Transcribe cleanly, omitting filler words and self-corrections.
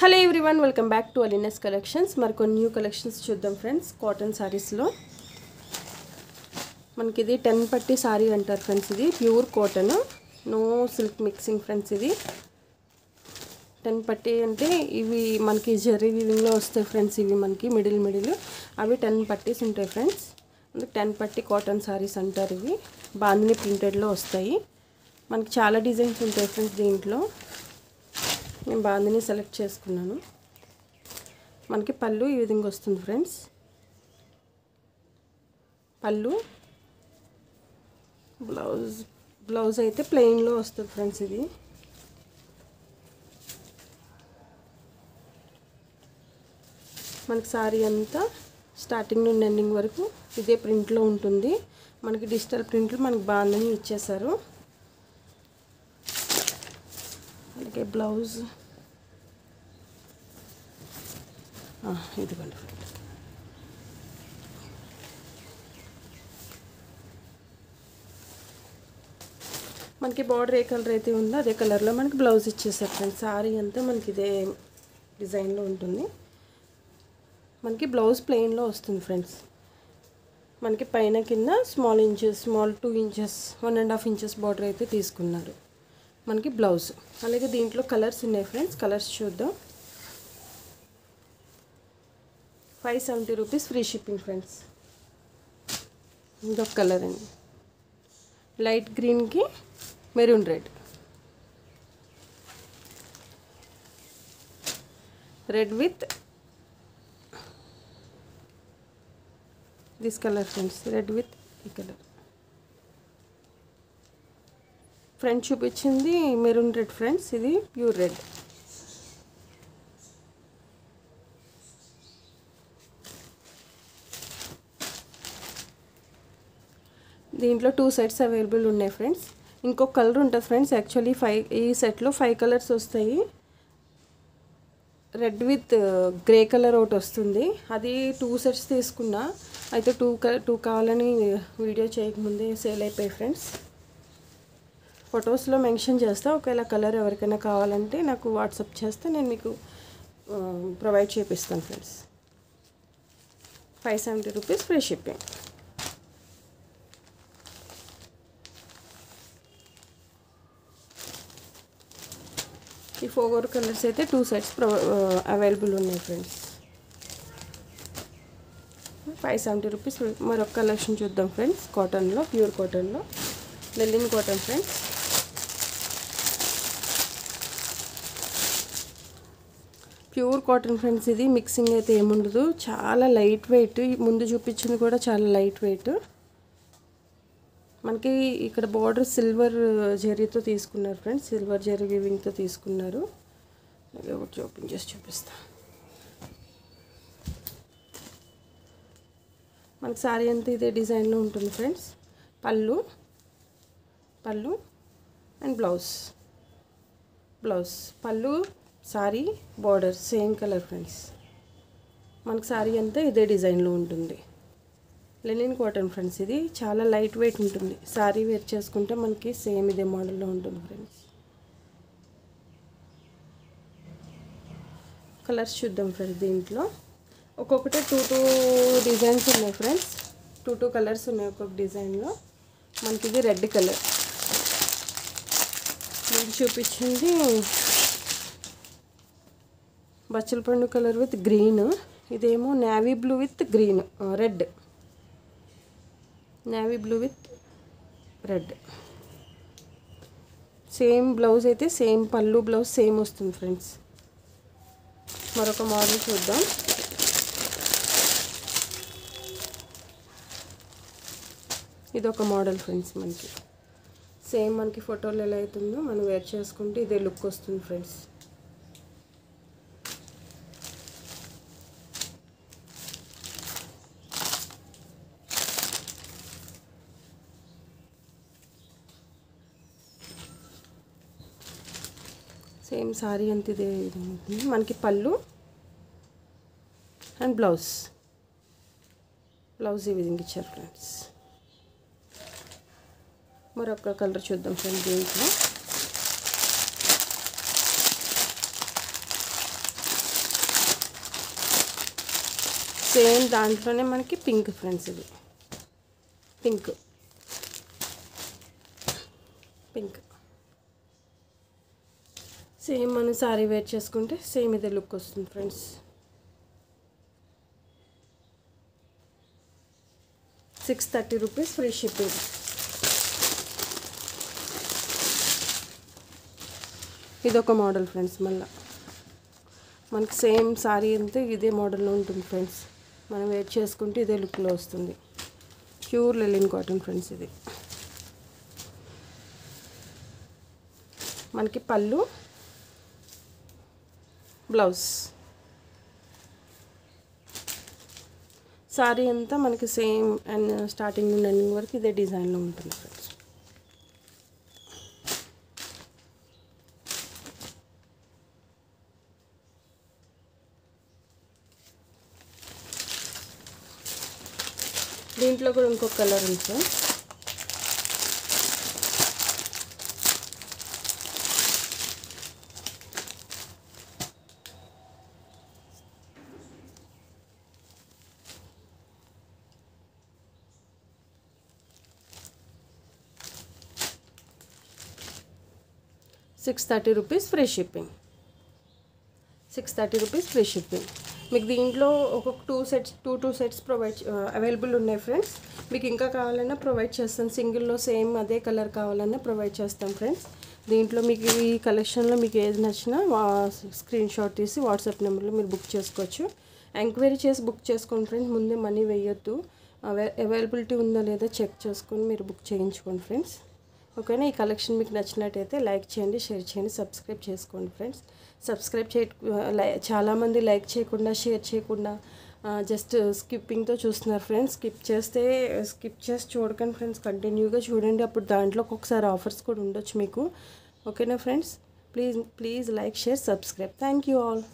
Hello everyone, welcome back to Aleenas collections. మరికొన్ని new collections చూద్దాం friends. Cotton సారీస్లో మనకి ఇది 10 పట్టి సారీ అంటారు ఫ్రెండ్స్. ఇది pure cotton, no silk mixing friends. ఇది 10 పట్టి అంటే ఇవి మనకి జెర్రీ వీవింగ్లో వస్తాయి ఫ్రెండ్స్. ఇవి మనకి మిడిల్ అవి 10 పట్టీస్ ఉంటాయి ఫ్రెండ్స్. అందుకే 10 పట్టి కాటన్ సారీస్ అంటారు. ఇవి బాందిని ప్రింటెడ్లో వస్తాయి. మనకి చాలా డిజైన్స్ ఉంటాయి ఫ్రెండ్స్. దీంట్లో నేను బాందిని సెలెక్ట్ చేసుకున్నాను. మనకి పళ్ళు ఈ విధంగా వస్తుంది ఫ్రెండ్స్. పళ్ళు బ్లౌజ్ అయితే ప్లెయిన్లో వస్తుంది ఫ్రెండ్స్. ఇది మనకి సారీ అంతా స్టార్టింగ్ నుండి ఎండింగ్ వరకు ఇదే ప్రింట్లో ఉంటుంది. మనకి డిజిటల్ ప్రింట్లు మనకి బాందిని ఇచ్చేసారు. అలాగే బ్లౌజ్ ఇదిగోండి. మనకి బార్డర్ ఏ కలర్ అయితే ఉందో అదే కలర్లో మనకి బ్లౌజ్ ఇచ్చేసారు ఫ్రెండ్స్. సారీ అంతా మనకి ఇదే డిజైన్లో ఉంటుంది. మనకి బ్లౌజ్ ప్లెయిన్లో వస్తుంది ఫ్రెండ్స్. మనకి పైన కింద స్మాల్ 2 ఇంచెస్ 1.5 ఇంచెస్ బార్డర్ అయితే తీసుకున్నారు. మనకి బ్లౌజ్ అలాగే దీంట్లో కలర్స్ ఉన్నాయి ఫ్రెండ్స్. కలర్స్ చూద్దాం. 570 రూపీస్ ఫ్రీ షిప్పింగ్ ఫ్రెండ్స్. ఇంకొక కలర్ అండి, లైట్ గ్రీన్కి maroon red with this colour friends. Red with ఈ కలర్. ఫ్రంట్ చూపించింది మెరూన్ రెడ్ ఫ్రెండ్స్. ఇది ప్యూర్ రెడ్. దీంట్లో 2 సెట్స్ అవైలబుల్ ఉన్నాయి ఫ్రెండ్స్. ఇంకొక కలర్ ఉంటుంది ఫ్రెండ్స్. యాక్చువల్లీ ఈ సెట్లో 5 కలర్స్ వస్తాయి. రెడ్ విత్ గ్రే కలర్ ఒకటి వస్తుంది. అది 2 సెట్స్ తీసుకున్నా. అయితే 2 కావాలని వీడియో చేయకముందే సేల్ అయిపోయాయి ఫ్రెండ్స్. ఫొటోస్లో మెన్షన్ చేస్తా. ఒకవేళ కలర్ ఎవరికైనా కావాలంటే నాకు వాట్సాప్ చేస్తే నేను మీకు ప్రొవైడ్ చేపిస్తాను ఫ్రెండ్స్. 570 rupees free shipping. ఈ 4 కలర్స్ అయితే 2 సెట్స్ అవైలబుల్ ఉన్నాయి ఫ్రెండ్స్. 570 రూపీస్. మరొక కలెక్షన్ చూద్దాం ఫ్రెండ్స్. కాటన్లో, ప్యూర్ కాటన్లో linen cotton friends. Pure cotton friends. ఇది మిక్సింగ్ అయితే ఏముండదు. చాలా లైట్ వెయిట్. ముందు చూపించింది కూడా చాలా లైట్ వెయిట్. మనకి ఇక్కడ బార్డర్ సిల్వర్ జెరీతో తీసుకున్నారు ఫ్రెండ్స్. సిల్వర్ జెరీ వీవింగ్తో తీసుకున్నారు. ఒకటి ఓపెన్ చేసి చూపిస్తా. మనకి సారీ అంతా ఇదే డిజైన్లో ఉంటుంది ఫ్రెండ్స్. పళ్ళు అండ్ బ్లౌజ్. పళ్ళు, sorry, border same colour friends. మనకి సారీ అంతా ఇదే డిజైన్లో ఉంటుంది. Linen cotton friends. ఇది చాలా లైట్ వెయిట్ ఉంటుంది. సారీ వేర్ చేసుకుంటే మనకి సేమ్ ఇదే మోడల్లో ఉంటుంది ఫ్రెండ్స్. కలర్స్ చూద్దాం ఫ్రెండ్స్. దీంట్లో ఒక్కొక్కటి 2 డిజైన్స్ ఉన్నాయి ఫ్రెండ్స్. 2 కలర్స్ ఉన్నాయి ఒక్కొక్క డిజైన్లో. మనకి ఇది రెడ్ కలర్. మీకు చూపించింది బచ్చల పండు కలర్ విత్ గ్రీన్. ఇదేమో navy blue with green, red. Navy blue with red. Same blouse అయితే సేమ్ పళ్ళు బ్లౌజ్ సేమ్ వస్తుంది ఫ్రెండ్స్. మరొక మోడల్ చూద్దాం. ఇదొక మోడల్ ఫ్రెండ్స్. మనకి సేమ్ మనకి ఫోటోలో ఎలా అవుతుందో మనం వేర్ చేసుకుంటే ఇదే లుక్ వస్తుంది ఫ్రెండ్స్. సేమ్ సారీ అంత ఇదే ఉంటుంది. మనకి పళ్ళు అండ్ బ్లౌజ్ ఈ విధంగా ఇచ్చారు ఫ్రెండ్స్. మరొక కలర్ చూద్దాం ఫ్రెండ్స్. దీంట్లో సేమ్ దాంట్లోనే మనకి పింక్ ఫ్రెండ్స్, ఇది పింక్ పింక్ సేమ్ మనం సారీ వేర్ చేసుకుంటే సేమ్ ఇదే లుక్ వస్తుంది ఫ్రెండ్స్. 630 rupees free shipping. ఇదొక మోడల్ ఫ్రెండ్స్, మళ్ళీ మనకి సేమ్ సారీ అంతే ఇదే మోడల్లో ఉంటుంది ఫ్రెండ్స్. మనం వేర్ చేసుకుంటే ఇదే లుక్లో వస్తుంది. Pure లెలిన్ cotton friends. ఇది మనకి పళ్ళు, బ్లౌజ్, సారీ అంతా మనకి సేమ్ అండ్ స్టార్టింగ్ నుండి ఎండింగ్ వరకు ఇదే డిజైన్లో ఉంటుంది ఫ్రెండ్స్. దీంట్లో కూడా ఇంకొక కలర్ ఉంది sir. ₹630 free shipping. 630 rupees free shipping. మీకు దీంట్లో ఒక 2 సెట్స్ అవైలబుల్ ఉన్నాయి ఫ్రెండ్స్. మీకు ఇంకా కావాలన్నా ప్రొవైడ్ చేస్తాను. సింగిల్లో సేమ్ అదే కలర్ కావాలన్నా ప్రొవైడ్ చేస్తాం ఫ్రెండ్స్. దీంట్లో మీకు ఈ కలెక్షన్లో మీకు ఏది నచ్చినా స్క్రీన్ షాట్ తీసి వాట్సాప్ నెంబర్లో మీరు బుక్ చేసుకోవచ్చు. ఎంక్వైరీ చేసి బుక్ చేసుకోండి ఫ్రెండ్స్. ముందే మనీ వేయొద్దు. అవైలబిలిటీ ఉందో లేదో చెక్ చేసుకొని మీరు బుక్ చేయించుకోండి ఫ్రెండ్స్. ఓకేనా. ఈ కలెక్షన్ మీకు నచ్చినట్టయితే లైక్ చేయండి, షేర్ చేయండి, సబ్స్క్రైబ్ చేసుకోండి ఫ్రెండ్స్. చాలామంది లైక్ చేయకుండా, షేర్ చేయకుండా జస్ట్ స్కిప్పింగ్తో చూస్తున్నారు ఫ్రెండ్స్. స్కిప్ చేసి చూడకండి ఫ్రెండ్స్, కంటిన్యూగా చూడండి. అప్పుడు దాంట్లో ఒక్కొక్కసారి ఆఫర్స్ కూడా ఉండొచ్చు మీకు. ఓకేనా friends. Please like, share, subscribe. Thank you all.